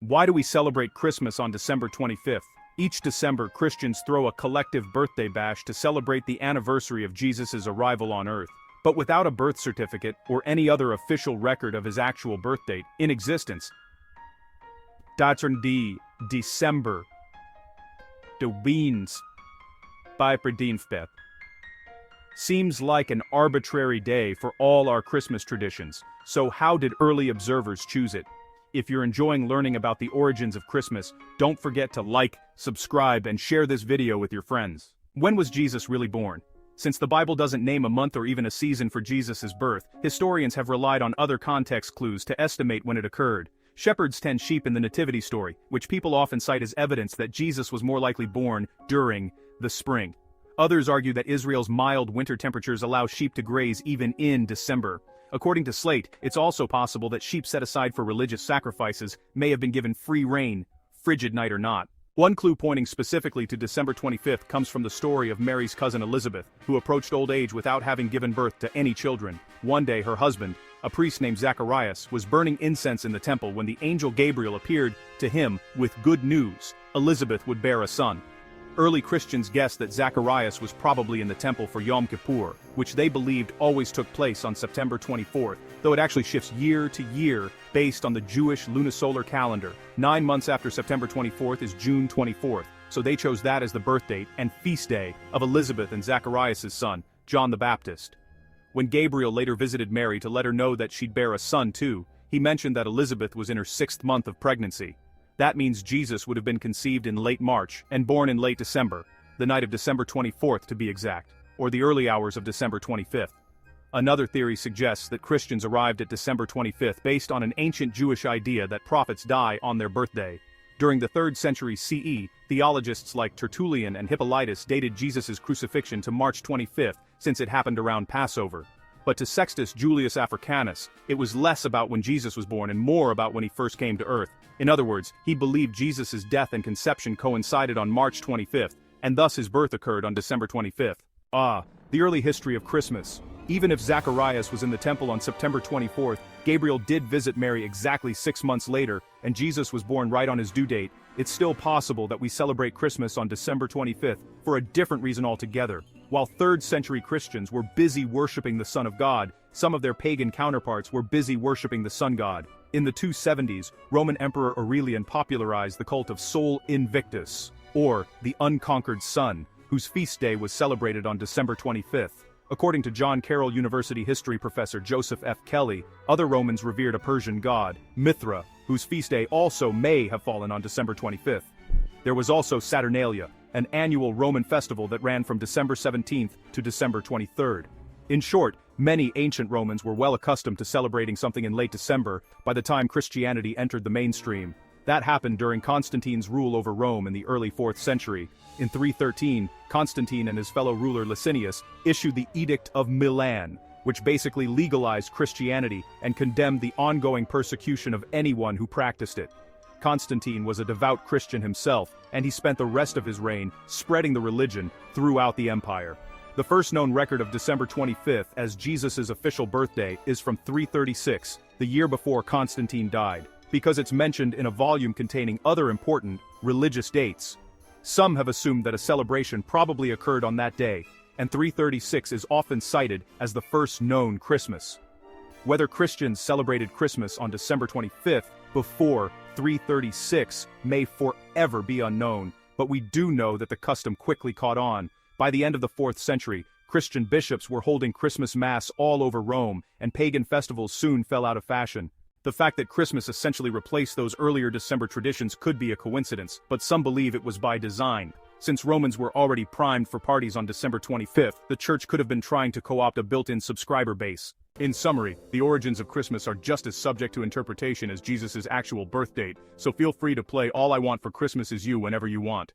Why do we celebrate Christmas on December 25th? Each December, Christians throw a collective birthday bash to celebrate the anniversary of Jesus' arrival on Earth. But without a birth certificate or any other official record of his actual birth date in existence, datum di December de Wiens by Verdienstbeth seems like an arbitrary day for all our Christmas traditions. So how did early observers choose it? If you're enjoying learning about the origins of Christmas, don't forget to like, subscribe, and share this video with your friends. When was Jesus really born? Since the Bible doesn't name a month or even a season for Jesus' birth, historians have relied on other context clues to estimate when it occurred. Shepherds tend sheep in the nativity story, which people often cite as evidence that Jesus was more likely born during the spring. Others argue that Israel's mild winter temperatures allow sheep to graze even in December. According to Slate, it's also possible that sheep set aside for religious sacrifices may have been given free rein, frigid night or not. One clue pointing specifically to December 25th comes from the story of Mary's cousin Elizabeth, who approached old age without having given birth to any children. One day her husband, a priest named Zacharias, was burning incense in the temple when the angel Gabriel appeared to him with good news: Elizabeth would bear a son. Early Christians guessed that Zacharias was probably in the temple for Yom Kippur, which they believed always took place on September 24th, though it actually shifts year to year based on the Jewish lunisolar calendar. 9 months after September 24th is June 24th, so they chose that as the birth date and feast day of Elizabeth and Zacharias' son, John the Baptist. When Gabriel later visited Mary to let her know that she'd bear a son too, he mentioned that Elizabeth was in her 6th month of pregnancy. That means Jesus would have been conceived in late March and born in late December, the night of December 24th to be exact, or the early hours of December 25th. Another theory suggests that Christians arrived at December 25th based on an ancient Jewish idea that prophets die on their birthday. During the 3rd century CE, theologists like Tertullian and Hippolytus dated Jesus' crucifixion to March 25th since it happened around Passover. But to Sextus Julius Africanus, it was less about when Jesus was born and more about when he first came to Earth. In other words, he believed Jesus' death and conception coincided on March 25th, and thus his birth occurred on December 25th. The early history of Christmas. Even if Zacharias was in the temple on September 24th, Gabriel did visit Mary exactly 6 months later, and Jesus was born right on his due date. It's still possible that we celebrate Christmas on December 25th for a different reason altogether. While 3rd century Christians were busy worshipping the Son of God, some of their pagan counterparts were busy worshipping the sun god. In the 270s, Roman Emperor Aurelian popularized the cult of Sol Invictus, or the unconquered sun, whose feast day was celebrated on December 25th. According to John Carroll University history professor Joseph F. Kelly, other Romans revered a Persian god, Mithra, whose feast day also may have fallen on December 25th. There was also Saturnalia, an annual Roman festival that ran from December 17th to December 23rd. In short, many ancient Romans were well accustomed to celebrating something in late December by the time Christianity entered the mainstream. That happened during Constantine's rule over Rome in the early 4th century. In 313, Constantine and his fellow ruler Licinius issued the Edict of Milan, which basically legalized Christianity and condemned the ongoing persecution of anyone who practiced it. Constantine was a devout Christian himself, and he spent the rest of his reign spreading the religion throughout the empire. The first known record of December 25th as Jesus' official birthday is from 336, the year before Constantine died, because it's mentioned in a volume containing other important religious dates. Some have assumed that a celebration probably occurred on that day, and 336 is often cited as the first known Christmas. Whether Christians celebrated Christmas on December 25th before 336 may forever be unknown, but we do know that the custom quickly caught on. By the end of the 4th century, Christian bishops were holding Christmas Mass all over Rome, and pagan festivals soon fell out of fashion. The fact that Christmas essentially replaced those earlier December traditions could be a coincidence, but some believe it was by design. Since Romans were already primed for parties on December 25th, the church could have been trying to co-opt a built-in subscriber base. In summary, the origins of Christmas are just as subject to interpretation as Jesus' actual birth date, so feel free to play All I Want for Christmas Is You whenever you want.